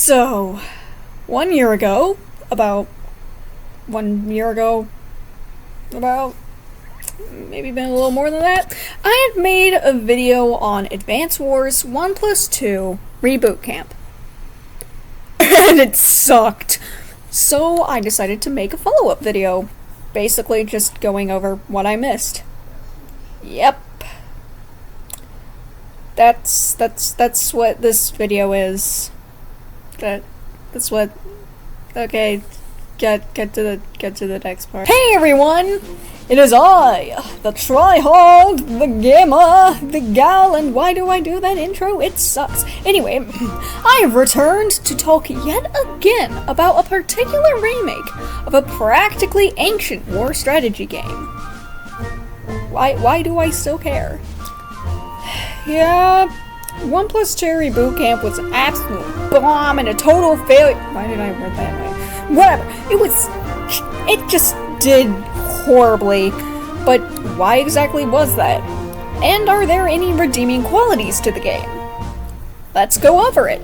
So, 1 year ago, about maybe been a little more than that, I had made a video on Advance Wars 1+2 Reboot Camp. And it sucked. So I decided to make a follow-up video, basically just going over what I missed. Yep. That's what this video is. That's what. Okay, get to the next part. Hey everyone! It is I, the Tryhard Gamer Gal, and why do I do that intro? It sucks. Anyway, I have returned to talk yet again about a particular remake of a practically ancient war strategy game. Why do I still care? Yeah, 1+2 Reboot Camp was an absolute bomb and a total failure. Why did I word that way? Whatever. It just did horribly. But why exactly was that? And are there any redeeming qualities to the game? Let's go over it.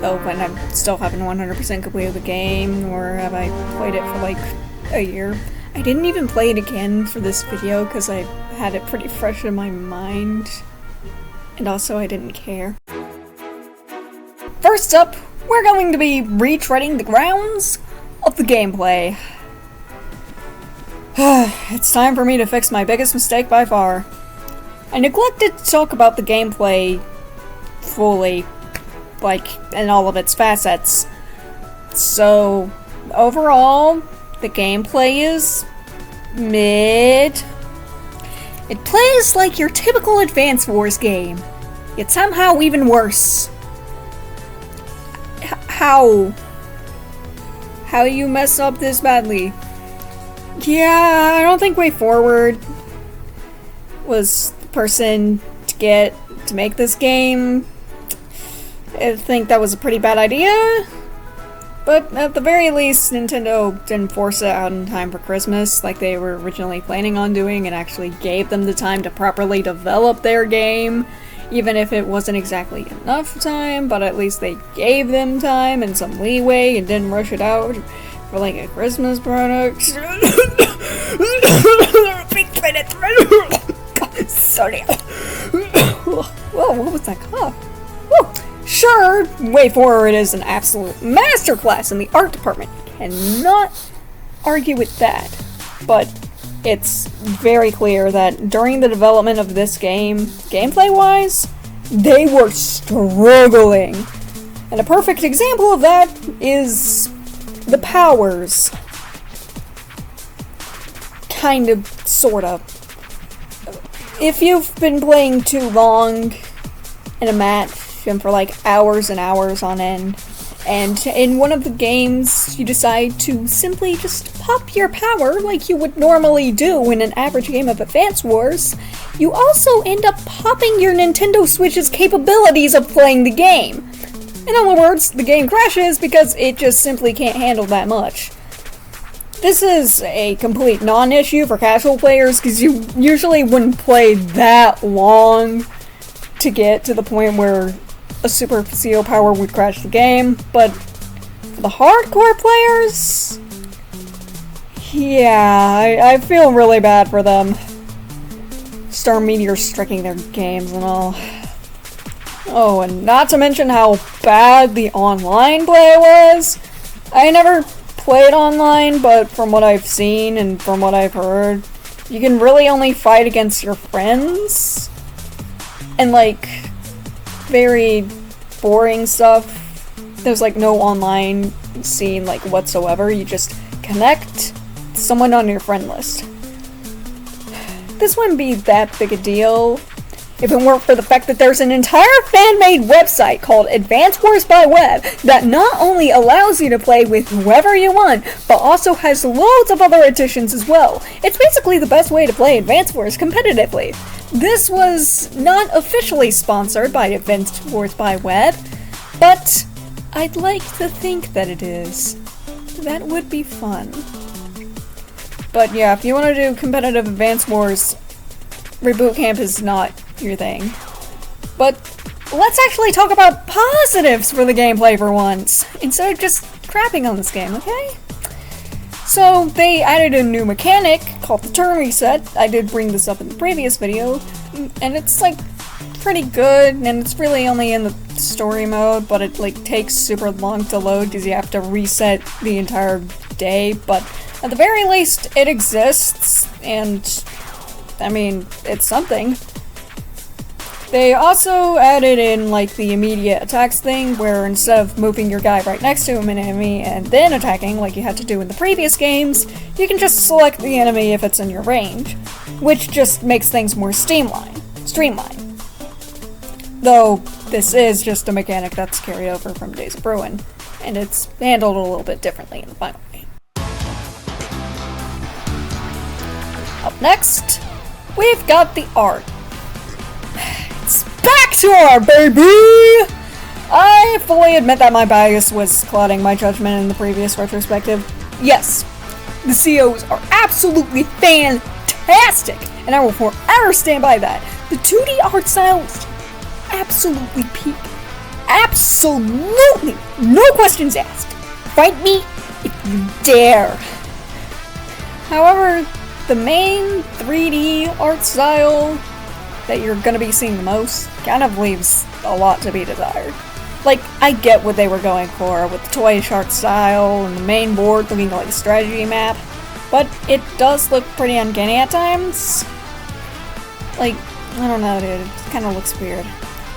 Oh, but I still haven't 100% completed the game, or have I played it for like a year? I didn't even play it again for this video because I had it pretty fresh in my mind. And also I didn't care. First up, we're going to be retreading the grounds of the gameplay. It's time for me to fix my biggest mistake by far. I neglected to talk about the gameplay fully, like, in all of its facets. So, overall, the gameplay is mid. It plays like your typical Advance Wars game, yet somehow even worse. How? How you mess up this badly? Yeah, I don't think Way Forward was the person to make this game. I think that was a pretty bad idea. But at the very least, Nintendo didn't force it out in time for Christmas like they were originally planning on doing, and actually gave them the time to properly develop their game, even if it wasn't exactly enough time, but at least they gave them time and some leeway and didn't rush it out for like a Christmas product. Sorry. Whoa, what was that cough? Whoa. Sure, Way Forward is an absolute masterclass in the art department. Cannot argue with that. But it's very clear that during the development of this game, gameplay-wise, they were struggling. And a perfect example of that is the powers. Kind of, sort of. If you've been playing too long in a match, and for like hours and hours on end, and in one of the games you decide to simply just pop your power like you would normally do in an average game of Advance Wars, you also end up popping your Nintendo Switch's capabilities of playing the game. In other words, the game crashes because it just simply can't handle that much. This is a complete non-issue for casual players because you usually wouldn't play that long to get to the point where a super CO power would crash the game, but for the hardcore players, yeah, I feel really bad for them. Star meteors striking their games and all. Oh, and not to mention how bad the online play was. I never played online, but from what I've seen and from what I've heard, you can really only fight against your friends. And like, very boring stuff. There's like no online scene like whatsoever. You just connect someone on your friend list. This wouldn't be that big a deal if it weren't for the fact that there's an entire fan-made website called Advance Wars by Web that not only allows you to play with whoever you want, but also has loads of other additions as well. It's basically the best way to play Advance Wars competitively. This was not officially sponsored by Advance Wars by Web, but I'd like to think that it is. That would be fun. But yeah, if you want to do competitive Advance Wars, Reboot Camp is not your thing. But let's actually talk about positives for the gameplay for once, instead of just crapping on this game, okay? So, they added a new mechanic called the turn reset. I did bring this up in the previous video, and it's like pretty good, and it's really only in the story mode, but it like takes super long to load because you have to reset the entire day, but at the very least it exists, and I mean, it's something. They also added in like the immediate attacks thing, where instead of moving your guy right next to an enemy and then attacking like you had to do in the previous games, you can just select the enemy if it's in your range, which just makes things more streamlined. Though, this is just a mechanic that's carried over from Days of Ruin, and it's handled a little bit differently in the final game. Up next, we've got the art. It's back to art, baby! I fully admit that my bias was clouding my judgment in the previous retrospective. Yes, the COs are absolutely fantastic, and I will forever stand by that. The 2D art style is absolutely peak. Absolutely! No questions asked. Fight me if you dare. However, the main 3D art style that you're gonna be seeing the most kind of leaves a lot to be desired. Like, I get what they were going for with the toyish art style and the main board looking like a strategy map, but it does look pretty uncanny at times. Like, I don't know, dude, it kind of looks weird.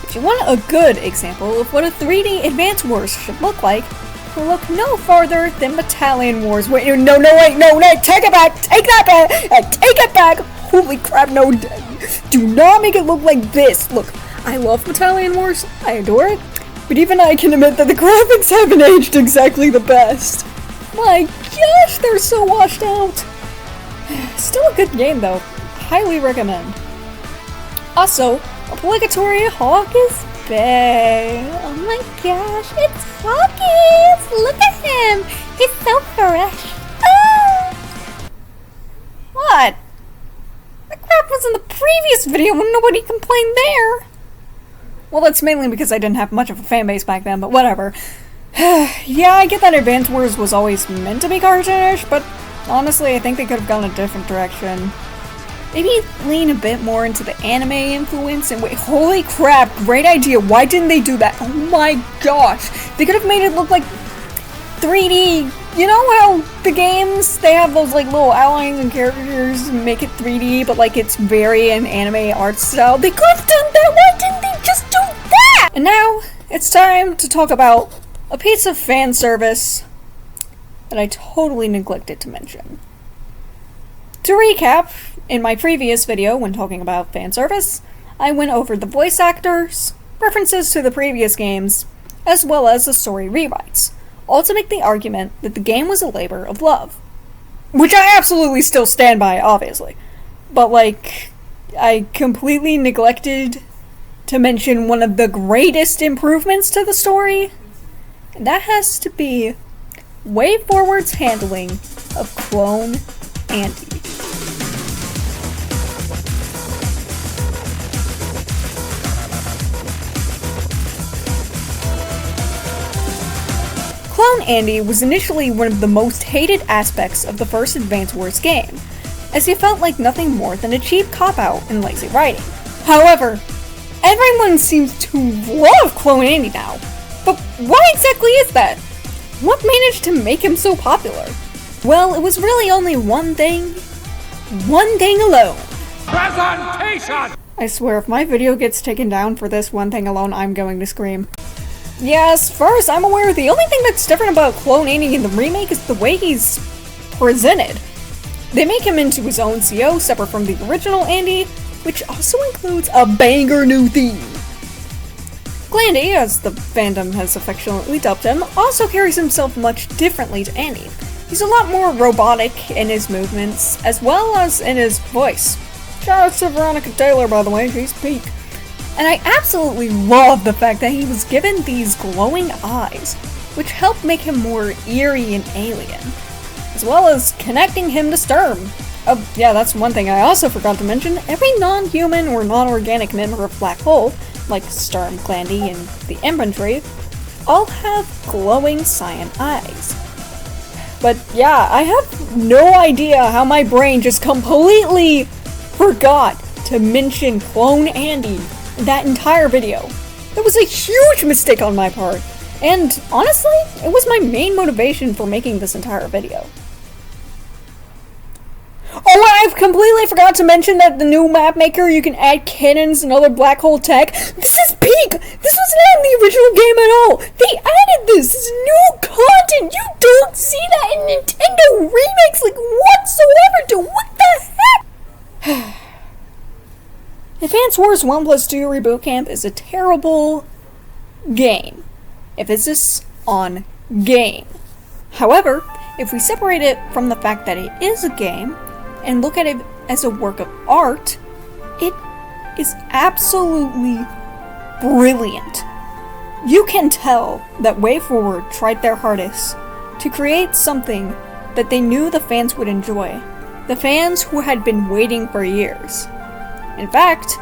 If you want a good example of what a 3D Advance Wars should look like, look no farther than Battalion Wars. Wait, no, take it back! Take that back! Take it back! Holy crap, no, do not make it look like this! Look, I love Battalion Wars, I adore it, but even I can admit that the graphics haven't aged exactly the best. My gosh, they're so washed out! Still a good game though, highly recommend. Also, obligatory Hawk is bae. Oh my gosh, it's Hawkins! Look at him! He's so fresh. Ah! What? That crap was in the previous video when nobody complained there. Well, that's mainly because I didn't have much of a fan base back then, but whatever. Yeah, I get that Advance Wars was always meant to be cartoonish, but honestly, I think they could have gone a different direction. Maybe lean a bit more into the anime influence and wait, holy crap, great idea, why didn't they do that? Oh my gosh, they could have made it look like 3D, you know how the games, they have those like little outlines and characters and make it 3D, but like it's very an anime art style. They could have done that, why didn't they just do that? And now, it's time to talk about a piece of fan service that I totally neglected to mention. To recap, in my previous video when talking about fan service, I went over the voice actors, references to the previous games, as well as the story rewrites, all to make the argument that the game was a labor of love. Which I absolutely still stand by, obviously. But like, I completely neglected to mention one of the greatest improvements to the story, and that has to be WayForward's handling of Clone Andy. Clone Andy was initially one of the most hated aspects of the first Advance Wars game, as he felt like nothing more than a cheap cop-out and lazy writing. However, everyone seems to love Clone Andy now, but why exactly is that? What managed to make him so popular? Well, it was really only one thing alone. Presentation! I swear, if my video gets taken down for this one thing alone, I'm going to scream. Yeah, as far as I'm aware, the only thing that's different about Clone Andy in the remake is the way he's presented. They make him into his own CO, separate from the original Andy, which also includes a banger new theme. Glandy, as the fandom has affectionately dubbed him, also carries himself much differently to Andy. He's a lot more robotic in his movements, as well as in his voice. Shout out to Veronica Taylor, by the way, she's peak. And I absolutely love the fact that he was given these glowing eyes, which helped make him more eerie and alien, as well as connecting him to Sturm. Oh yeah, that's one thing I also forgot to mention. Every non-human or non-organic member of Black Hole like Storm Glandy and the infantry, all have glowing cyan eyes. But yeah, I have no idea how my brain just completely forgot to mention Clone Andy in that entire video. That was a huge mistake on my part, and honestly, it was my main motivation for making this entire video. Oh, I completely forgot to mention that the new map maker, you can add cannons and other black hole tech. This is peak! This was not in the original game at all! They added this! This is new content! You don't see that in Nintendo remakes, like, whatsoever! Dude, what the heck? Advance Wars 1+2 Reboot Camp is a terrible game. Emphasis on game. However, if we separate it from the fact that it is a game, and look at it as a work of art, it is absolutely brilliant. You can tell that WayForward tried their hardest to create something that they knew the fans would enjoy. The fans who had been waiting for years. In fact,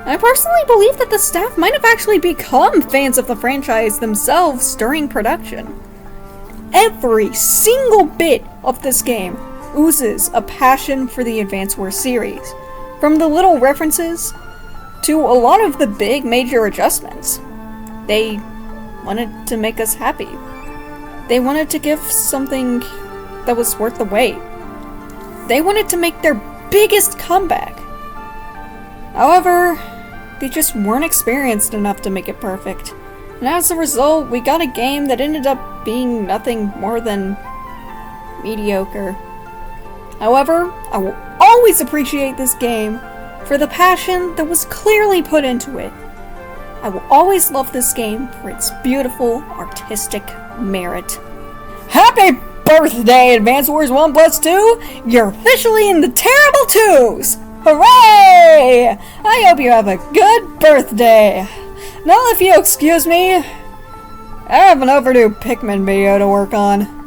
I personally believe that the staff might have actually become fans of the franchise themselves during production. Every single bit of this game oozes a passion for the Advance Wars series, from the little references to a lot of the big major adjustments. They wanted to make us happy. They wanted to give something that was worth the wait. They wanted to make their biggest comeback. However, they just weren't experienced enough to make it perfect. And as a result, we got a game that ended up being nothing more than mediocre. However, I will always appreciate this game for the passion that was clearly put into it. I will always love this game for its beautiful artistic merit. Happy birthday, Advance Wars 1+2! You're officially in the terrible twos! Hooray! I hope you have a good birthday. Now if you'll excuse me, I have an overdue Pikmin video to work on.